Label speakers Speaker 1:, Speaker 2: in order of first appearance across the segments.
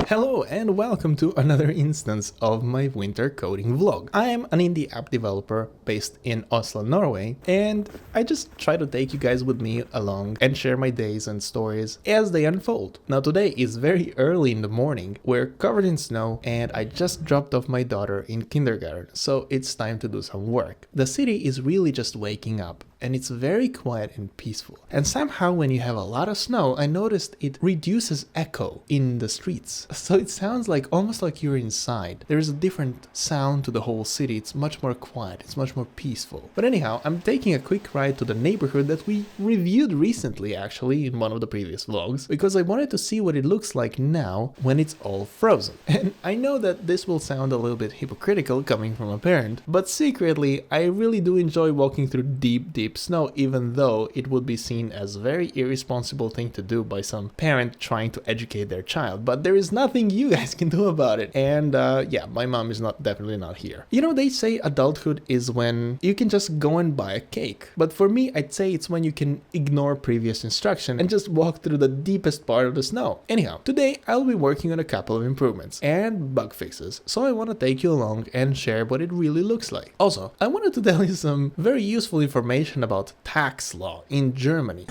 Speaker 1: Hello and welcome to another instance of my winter coding vlog. I am an indie app developer based in Oslo, Norway, and I just try to take you guys with me along and share my days and stories as they unfold. Now today is very early in the morning, we're covered in snow, and I just dropped off my daughter in kindergarten, so it's time to do some work. The city is really just waking up, and it's very quiet and peaceful. And somehow when you have a lot of snow, I noticed it reduces echo in the streets. So it sounds like almost like you're inside. There is a different sound to the whole city. It's much more quiet. It's much more peaceful. But anyhow, I'm taking a quick ride to the neighborhood that we reviewed recently actually in one of the previous vlogs, because I wanted to see what it looks like now when it's all frozen. And I know that this will sound a little bit hypocritical coming from a parent, but secretly I really do enjoy walking through deep snow, even though it would be seen as a very irresponsible thing to do by some parent trying to educate their child. But there is nothing you guys can do about it. And yeah, my mom is definitely not here. You know, they say adulthood is when you can just go and buy a cake. But for me, I'd say it's when you can ignore previous instruction and just walk through the deepest part of the snow. Anyhow, today I'll be working on a couple of improvements and bug fixes. So I want to take you along and share what it really looks like. Also, I wanted to tell you some very useful information about tax law in Germany.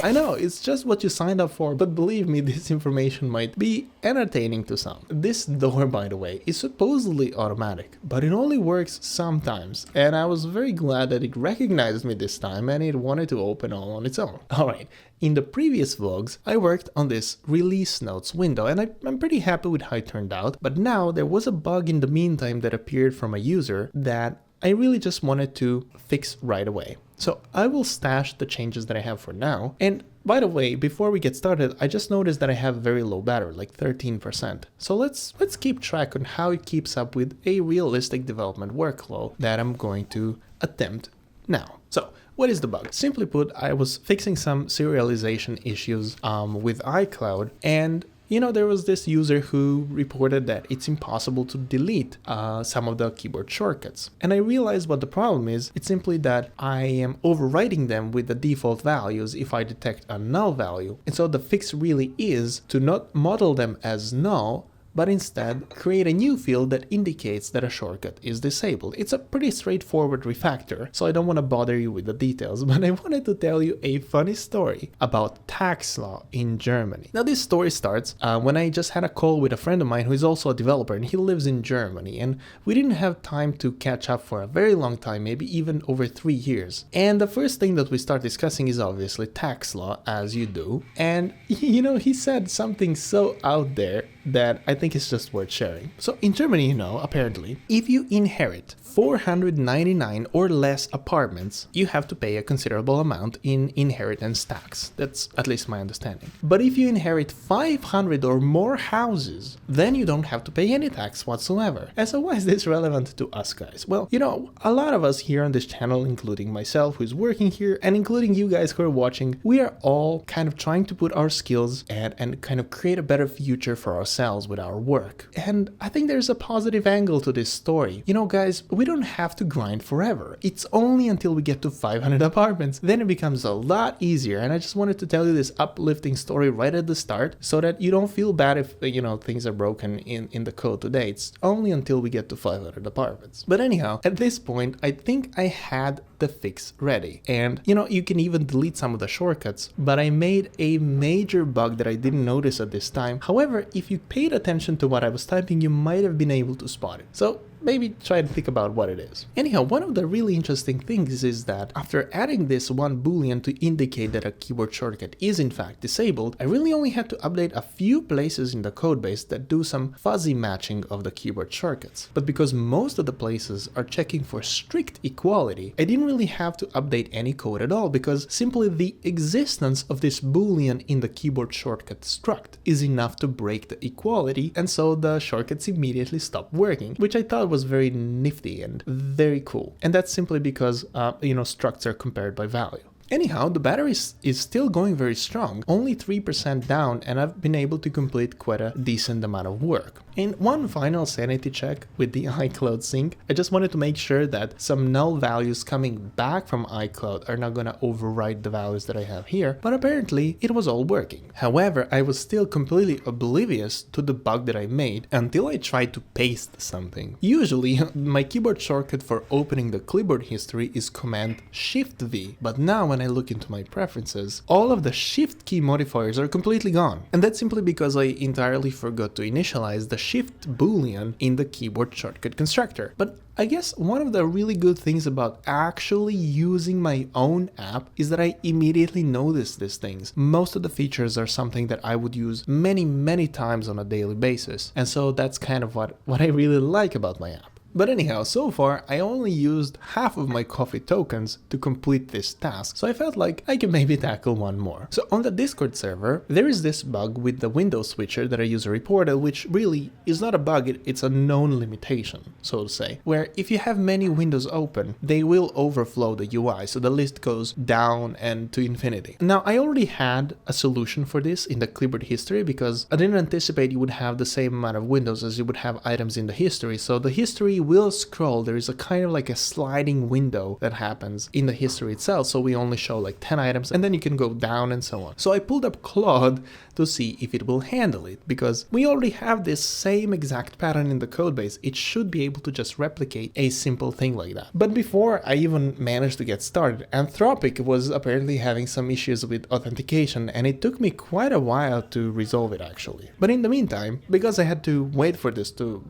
Speaker 1: I know, it's just what you signed up for, but believe me, this information might be entertaining to some. This door, by the way, is supposedly automatic, but it only works sometimes, and I was very glad that it recognized me this time and it wanted to open all on its own. Alright, in the previous vlogs, I worked on this release notes window, and I'm pretty happy with how it turned out, but now there was a bug in the meantime that appeared from a user that I really just wanted to fix right away. So I will stash the changes that I have for now. And by the way, before we get started, I just noticed that I have very low battery, like 13%. So let's keep track on how it keeps up with a realistic development workflow that I'm going to attempt now. So what is the bug? Simply put, I was fixing some serialization issues with iCloud, and you know, there was this user who reported that it's impossible to delete some of the keyboard shortcuts. And I realized what the problem is. It's simply that I am overwriting them with the default values if I detect a null value. And so the fix really is to not model them as null, but instead create a new field that indicates that a shortcut is disabled. It's a pretty straightforward refactor, so I don't want to bother you with the details, but I wanted to tell you a funny story about tax law in Germany. Now this story starts when I just had a call with a friend of mine who is also a developer, and he lives in Germany, and we didn't have time to catch up for a very long time, maybe even over 3 years. And the first thing that we start discussing is obviously tax law, as you do. And you know, he said something so out there that I think is just worth sharing. So in Germany, you know, apparently, if you inherit 499 or less apartments, you have to pay a considerable amount in inheritance tax. That's at least my understanding. But if you inherit 500 or more houses, then you don't have to pay any tax whatsoever. And so why is this relevant to us guys? Well, you know, a lot of us here on this channel, including myself who's working here, and including you guys who are watching, we are all kind of trying to put our skills and kind of create a better future for ourselves with our work. And I think there's a positive angle to this story. You know guys, we don't have to grind forever. It's only until we get to 500 apartments. Then it becomes a lot easier. And I just wanted to tell you this uplifting story right at the start so that you don't feel bad if, you know, things are broken in the code today. It's only until we get to 500 apartments. But anyhow, at this point, I think I had the fix ready. And, you know, you can even delete some of the shortcuts, but I made a major bug that I didn't notice at this time. However, if you paid attention to what I was typing, you might have been able to spot it. So maybe try to think about what it is. Anyhow, one of the really interesting things is that after adding this one boolean to indicate that a keyboard shortcut is in fact disabled, I really only had to update a few places in the codebase that do some fuzzy matching of the keyboard shortcuts. But because most of the places are checking for strict equality, I didn't really have to update any code at all, because simply the existence of this boolean in the keyboard shortcut struct is enough to break the equality, and so the shortcuts immediately stopped working, which I thought was very nifty and very cool. And that's simply because, you know, structs are compared by value. Anyhow, the battery is still going very strong, only 3% down, and I've been able to complete quite a decent amount of work. In one final sanity check with the iCloud sync, I just wanted to make sure that some null values coming back from iCloud are not gonna override the values that I have here, but apparently it was all working. However, I was still completely oblivious to the bug that I made until I tried to paste something. Usually, my keyboard shortcut for opening the clipboard history is Command Shift V, but now when I look into my preferences, all of the Shift key modifiers are completely gone. And that's simply because I entirely forgot to initialize the Shift boolean in the keyboard shortcut constructor. But I guess one of the really good things about actually using my own app is that I immediately notice these things. Most of the features are something that I would use many times on a daily basis. And so that's kind of what I really like about my app. But anyhow, so far I only used half of my coffee tokens to complete this task, so I felt like I can maybe tackle one more. So on the Discord server, there is this bug with the window switcher that a user reported, which really is not a bug, it's a known limitation, so to say, where if you have many windows open, they will overflow the UI, so the list goes down and to infinity. Now, I already had a solution for this in the clipboard history because I didn't anticipate you would have the same amount of windows as you would have items in the history, so the history will scroll. There is a kind of like a sliding window that happens in the history itself, so we only show like 10 items and then you can go down and so on. So I pulled up Claude to see if it will handle it, because we already have this same exact pattern in the codebase. It should be able to just replicate a simple thing like that. But before I even managed to get started, Anthropic was apparently having some issues with authentication, and it took me quite a while to resolve it actually. But in the meantime, because I had to wait for this to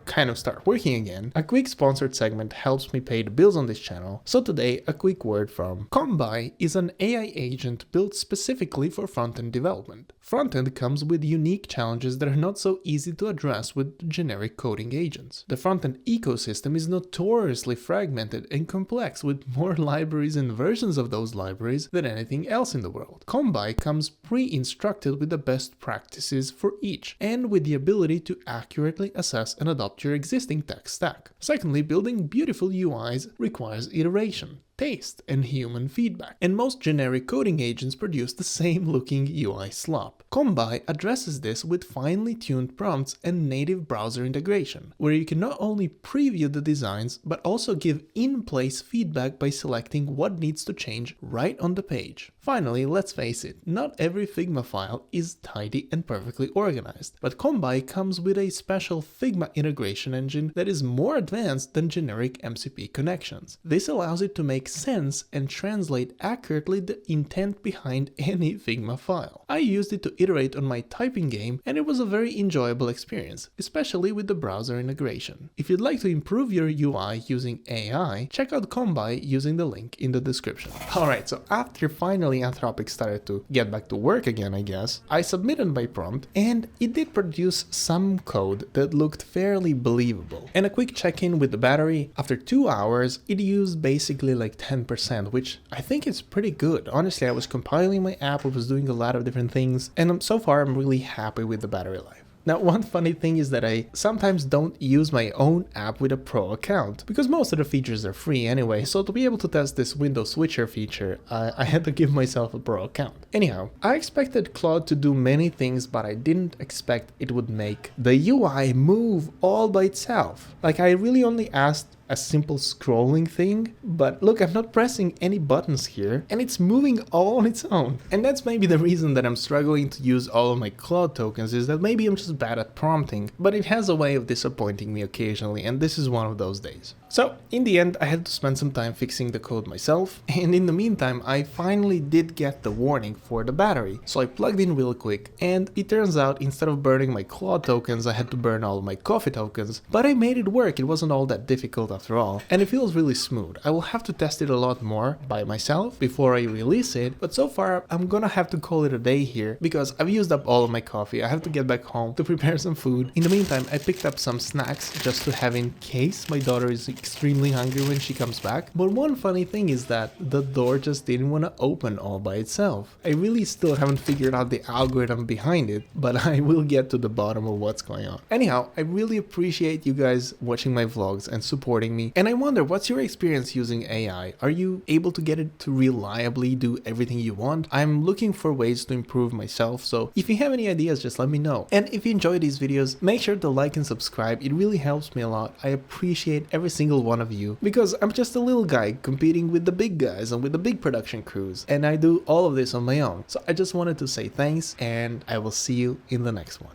Speaker 1: kind of start working again, a quick sponsored segment helps me pay the bills on this channel. So today, a quick word from Combi is an AI agent built specifically for front-end development. Front-end comes with unique challenges that are not so easy to address with generic coding agents. The front-end ecosystem is notoriously fragmented and complex, with more libraries and versions of those libraries than anything else in the world. Combi comes pre-instructed with the best practices for each, and with the ability to accurately assess and adopt your existing tech stack. Secondly, building beautiful UIs requires iteration, taste, and human feedback, and most generic coding agents produce the same looking UI slop. Combi addresses this with finely tuned prompts and native browser integration, where you can not only preview the designs, but also give in-place feedback by selecting what needs to change right on the page. Finally, let's face it, not every Figma file is tidy and perfectly organized, but Combi comes with a special Figma integration engine that is more advanced than generic MCP connections. This allows it to make sense and translate accurately the intent behind any Figma file. I used it to iterate on my typing game, and it was a very enjoyable experience, especially with the browser integration. If you'd like to improve your UI using AI, check out Combi using the link in the description. Alright, so after finally Anthropic started to get back to work again, I guess, I submitted my prompt and it did produce some code that looked fairly believable. And a quick check-in with the battery, after 2 hours, it used basically like 10%, which I think is pretty good. Honestly, I was compiling my app, I was doing a lot of different things, and so far I'm really happy with the battery life. Now, one funny thing is that I sometimes don't use my own app with a pro account, because most of the features are free anyway, so to be able to test this window switcher feature, I had to give myself a pro account. Anyhow, I expected Claude to do many things, but I didn't expect it would make the UI move all by itself. Like, I really only asked a simple scrolling thing, but look, I'm not pressing any buttons here, and it's moving all on its own. And that's maybe the reason that I'm struggling to use all of my Claude tokens, is that maybe I'm just bad at prompting, but it has a way of disappointing me occasionally, and this is one of those days. So, in the end, I had to spend some time fixing the code myself, and in the meantime, I finally did get the warning for the battery, so I plugged in real quick, and it turns out instead of burning my Claude tokens, I had to burn all of my coffee tokens, but I made it work. It wasn't all that difficult after all, and it feels really smooth. I will have to test it a lot more by myself before I release it, but so far I'm gonna have to call it a day here because I've used up all of my coffee. I have to get back home to prepare some food. In the meantime, I picked up some snacks just to have in case my daughter is extremely hungry when she comes back. But one funny thing is that the door just didn't want to open all by itself. I really still haven't figured out the algorithm behind it, but I will get to the bottom of what's going on. Anyhow, I really appreciate you guys watching my vlogs and supporting me. And I wonder, what's your experience using AI? Are you able to get it to reliably do everything you want? I'm looking for ways to improve myself, so if you have any ideas, just let me know. And if you enjoy these videos, make sure to like and subscribe. It really helps me a lot. I appreciate every single one of you, because I'm just a little guy competing with the big guys and with the big production crews, and I do all of this on my own. So I just wanted to say thanks, and I will see you in the next one.